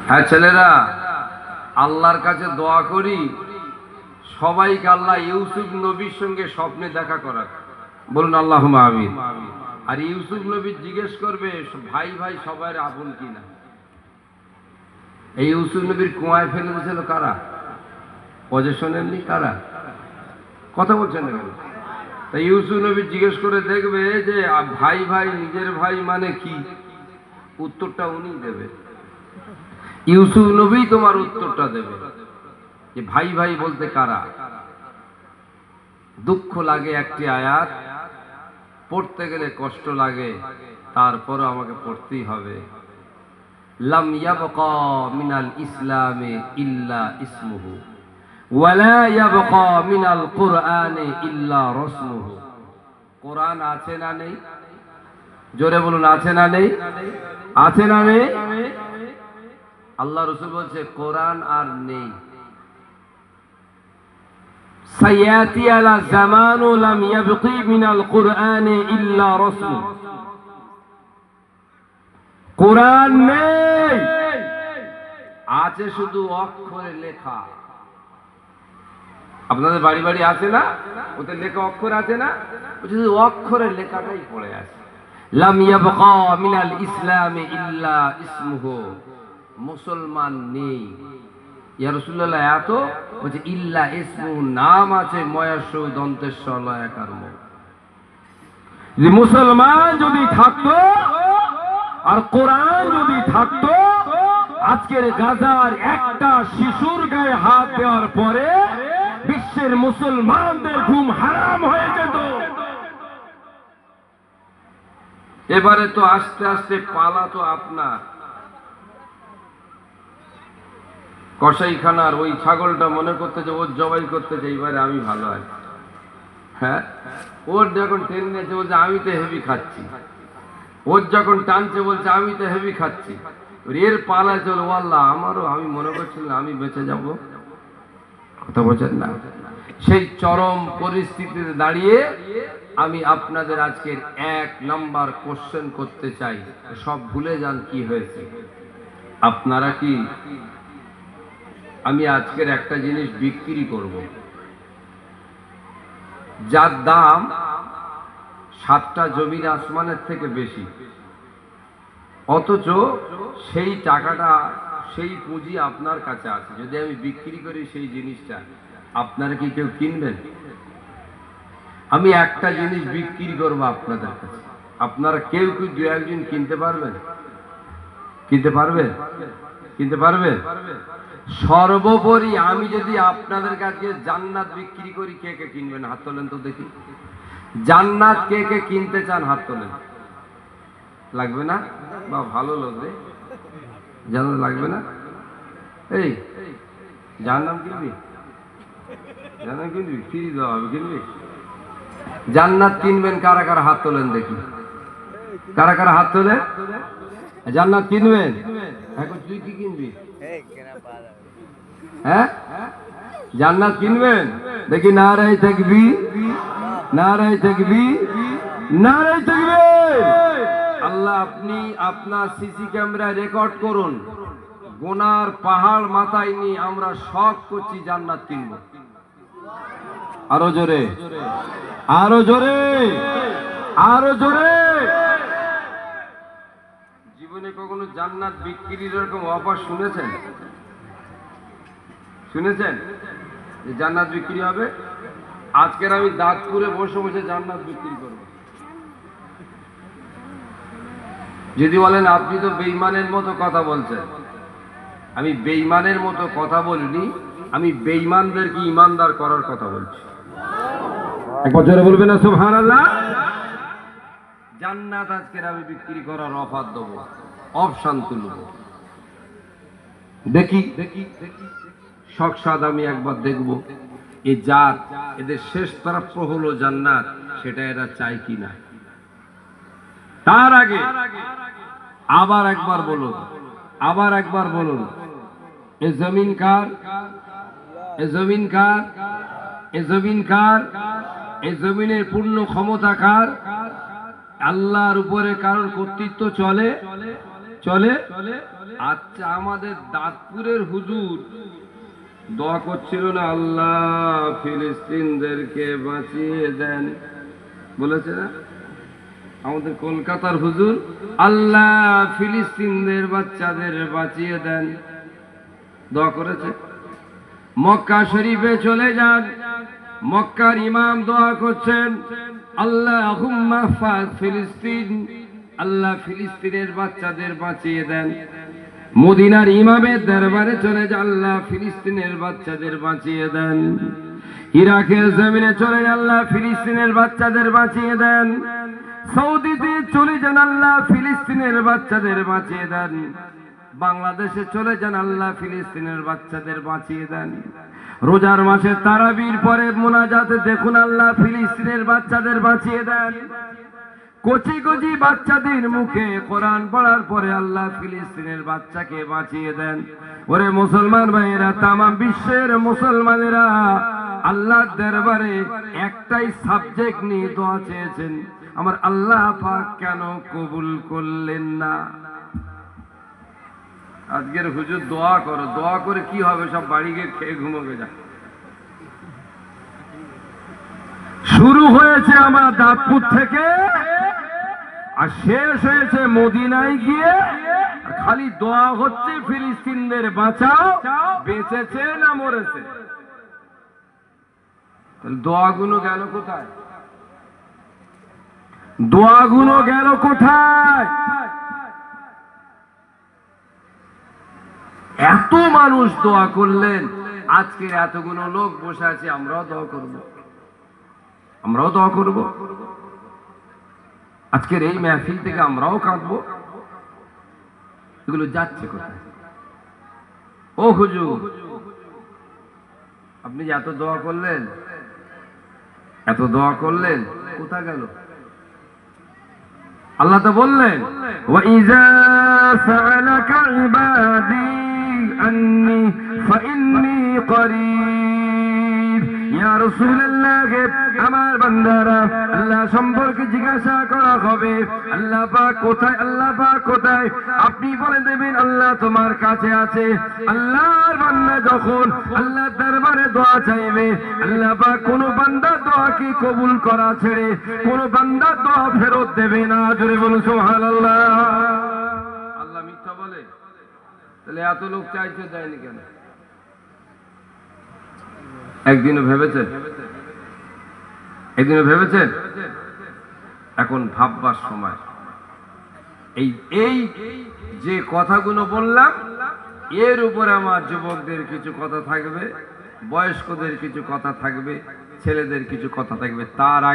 হ্যাঁ ছেলেরা, আল্লাহর কাছে দোয়া করি সবাইকে আল্লাহ ইউসুফ নবীর সঙ্গে স্বপ্নে দেখা করাক। বলুন আল্লাহুম্মা আমিন। আর ইউসুফ নবী জিজ্ঞেস করবে ভাই ভাই সবার আপন কিনা। এই ইউসুফ নবীর কুয়ায় ফেলে দিয়েছিল কারা? পজিশনেরনি কারা? কথা বলছেন না কেন? তাই ইউসুফ নবী জিজ্ঞেস করে দেখবে যে ভাই ভাই নিজের ভাই মানে কি, উত্তরটা উনি দেবে। ইউসুফ নবী তোমার উত্তরটা দেবে যে ভাই ভাই বলতে কারা। দুঃখ লাগে একটি আয়াত পড়তে গেলে, কষ্ট লাগে, তারপরও আমাকে পড়তেই হবে। লাম ইয়াবকা মিনাল ইসলামে ইল্লা ইসমুহু ওয়ালা ইয়াবকা মিনাল কুরআনে ইল্লা রাসমুহু। কোরআন আছে না নেই? জোরে বলুন, আছে না নেই? আছে না নেই? আল্লাহ রাসূল বলছে কোরআন আর নেই। সায়াতি আলা জামানু লাম ইয়াবকি মিনাল কুরআনে ইল্লা রাসমু। কোরআন নেই, আছে শুধু অক্ষরে লেখা। আপনাদের বাড়ি বাড়ি আছে না? ওতে লেখা অক্ষর আছে না? শুধু অক্ষরের লেখাটাই পড়ে আছে। লাম ইয়াবকা মিনাল ইসলামে ইল্লা ইসমুহু। মুসলমান নেই। ইয়া রাসূলুল্লাহ, এত বলছে ইল্লা ইসমু, নাম আছে ময়াসু দন্তেশ্বর লয়াকার ম। যে মুসলমান যদি থাকতো আর কোরআন যদি থাকতো, আজকের গাজার একটা শিশুর গায়ে হাত দেওয়ার পরে বিশ্বের মুসলমানদের ঘুম হারাম হয়ে যেত। এবারে তো আস্তে আস্তে পালা তো আপনার। কসাইখানার ওই ছাগলটা মনে করতে যে ওর জবাই করতে যে এবারে আমি ভালো আছি। হ্যাঁ, ওর যখন ট্রেন নিয়েছে বলছে আমি তো হেভি খাচ্ছি। ওর যখন টানছে বলছে আমি তো হেভি খাচ্ছি। এর পালা চলো আল্লাহ আমারও, আমি মনে করছিলাম আমি বেঁচে যাব। কথা বলছেন না? সেই চরম পরিস্থিতিতে দাঁড়িয়ে আমি আপনাদের আজকের 1 নাম্বার কোশ্চেন করতে চাই। সব ভুলে যান কি হয়েছে। আপনারা কি, আমি আজকের একটা জিনিস বিক্রি করব যার দাম 7টা জমির আসমানের থেকে বেশি, অথচ সেই টাকাটা, সেই পুঁজি আপনার কাছে আছে। যদি আমি বিক্রি করি সেই জিনিসটা, আপনারা কি কেউ কিনবেন? আমি একটা জিনিস বিক্রি করব আপনাদের কাছে, আপনারা কেউ কি 2-1 জন কিনতে পারবেন? কিনতে পারবেন? কিনতে পারবেন? সর্বোপরি আমি যদি আপনাদের কাছে জান্নাত বিক্রি করি, কে কে কিনবেন? হাত তোলেন তো দেখি। জান্নাত কে কে কিনতে চান? হাত তোলেন। লাগবে না? বা ভালো লোক রে, জান্নাত লাগবে না? এই জান্নাত কিনবি? জান্নাত কিনবি? ফ্রি দেওয়া হবে, কিনবি? জান্নাত কিনবেন কারা কারা? হাত তোলেন দেখি। কারা কারা হাত তোলে? জান্নাত কিনবেন? এখন তুই কি কিনবি? হ্যাঁ, জান্নাত কিনবেন? দেখি নারায়ে তাকবীর, নারায়ে তাকবীর, নারায়ে তাকবীর। আল্লাহ, আপনি আপনার সিসি ক্যামেরা রেকর্ড করুন। গুনার পাহাড় মাথায় নিয়ে আমরা শখ করছি জান্নাত কিনব। আরো জোরে, আরো জোরে, আরো জোরে। জীবনে কখনো জান্নাত বিক্রির এরকম অফার শুনেছেন? শুনেছেন যে জান্নাত বিক্রি হবে? আজকের আমি দাঁতপুরে বসে বসে জান্নাত বিক্রি করব। যদি বলেন আপনি তো বেঈমানের মতো কথা বলছেন, আমি বেঈমানের মতো কথা বলিনি, আমি বেঈমানদেরকে ঈমানদার করার কথা বলছি। একবার জোরে বলবেন না সুবহানাল্লাহ? জান্নাত আজকের আমি বিক্রি করার অফার দেব, অপশন তুলব। দেখি দেখি দেখি শখসাদ আমি একবার দেখব এই জাত, এদের শেষ প্রাপ্য হলো জান্নাত, সেটা এরা চায় কিনা। তার আগে আবার একবার বলুন, আবার একবার বলুন, এ জমিন কার? এ জমিন কার? এ জমিন কার? এ জমিনের পূর্ণ ক্ষমতা কার? আল্লাহর উপরে কারোর কর্তৃত্ব চলে? চলে। আচ্ছা, আমাদের দাঁতপুরের হুজুর দোয়া করছিল না, আল্লাহ ফিলিস্তিনদেরকে বাঁচিয়ে দেন, বলেছে না? আমাদের কলকাতার হুজুর আল্লাহ ফিলিস্তিনদের বাচ্চাদের বাঁচিয়ে দেন, দোয়া করেছে। মক্কা শরীফে চলে যান, মক্কার ইমাম দোয়া করছেন, আল্লাহুম্মা হফাজ ফিলিস্তিন, আল্লাহ ফিলিস্তিনের বাচ্চাদের বাঁচিয়ে দেন। মদিনার ইমামের দরবারে চলে যান, আল্লাহ ফিলিস্তিনের বাচ্চাদের বাঁচিয়ে দেন। ইরাকের জমিনে চলে যান, আল্লাহ ফিলিস্তিনের বাচ্চাদের বাঁচিয়ে দেন। সৌদিতে চলে যান, আল্লাহ ফিলিস্তিনের বাচ্চাদের বাঁচিয়ে দেন। বাংলাদেশে চলে যান, আল্লাহ ফিলিস্তিনের বাচ্চাদের বাঁচিয়ে দেন। রোজার মাসে তারাবির পরে মোনাজাতে দেখুন, আল্লাহ ফিলিস্তিনের বাচ্চাদের বাঁচিয়ে দেন। কচি কচি বাচ্চাদের মুখে কোরআন পড়ার পরে আল্লাহ ফিলিস্তিনের বাচ্চাকে বাঁচিয়ে দেন। ওরে মুসলমান ভাইয়েরা, তামাম বিশ্বের মুসলমানেরা আল্লাহর দরবারে একটাই সাবজেক্ট নিয়ে দোয়া চেয়েছেন, আমার আল্লাহ পাক কেন কবুল করলেন না? আজকের হুজুর দোয়া করো, দোয়া করে কি হবে? সব বাড়ি গিয়ে খেয়ে ঘুমোবে যা। শুরু হয়েছে আমার দাঁতপুর থেকে, আর শেষ হয়েছে মদিনায় গিয়ে। খালি দোয়া হচ্ছে ফিলিস্তিনদের বাঁচাও, বেঁচেছে না মরেছে? দোয়াগুলো গেল কোথায়? দোয়াগুলো গেল কোথায়? এত মানুষ দোয়া করলেন, আজকে এতগুলো লোক বসে আছে, আমরাও দোয়া করব, আমরাও দোয়া করব। আজকের এই মেহফিল থেকে আমরাও কাঁদবো। এগুলো যাচ্ছে কোথায়? ও হুজুর, আপনি যে এত দোয়া করলেন, এত দোয়া করলেন, কোথায় গেল? আল্লাহ তো বললেন, ওয়াইজা সাআলাকা ইবাদি আন্নী ফাইন্নী করিব। ইয়া রাসূলুল্লাহ, আমার বান্দারা আল্লাহ সম্পর্কে জিজ্ঞাসা করা হবে, আল্লাহ পাক কোথায়, আল্লাহ পাক কোথায়? আপনি বলে দেবেন আল্লাহ তোমার কাছে আছে। আল্লাহর বান্দা যখন আল্লাহর দরবারে দোয়া চাইবে, আল্লাহ পাক কোন বান্দার দোয়াকে কবুল করা ছেড়ে কোন বান্দার দোয়া ফেরত দেবে না। জোরে বলুন সুবহানাল্লাহ। আল্লাহ মিথ্যা বলে? তাহলে এত লোক চাইছে, দেয়নি কেন? একদিনও ভেবেছেন? একদিনও ভেবেছেন? এখন ভাববার সময়। এই এই যে কথাগুলো বললাম, এর উপরে আমার যুবকদের কিছু কথা থাকবে, বয়স্কদের কিছু কথা থাকবে, ছেলেদের কিছু কথা থাকবে। তার আগে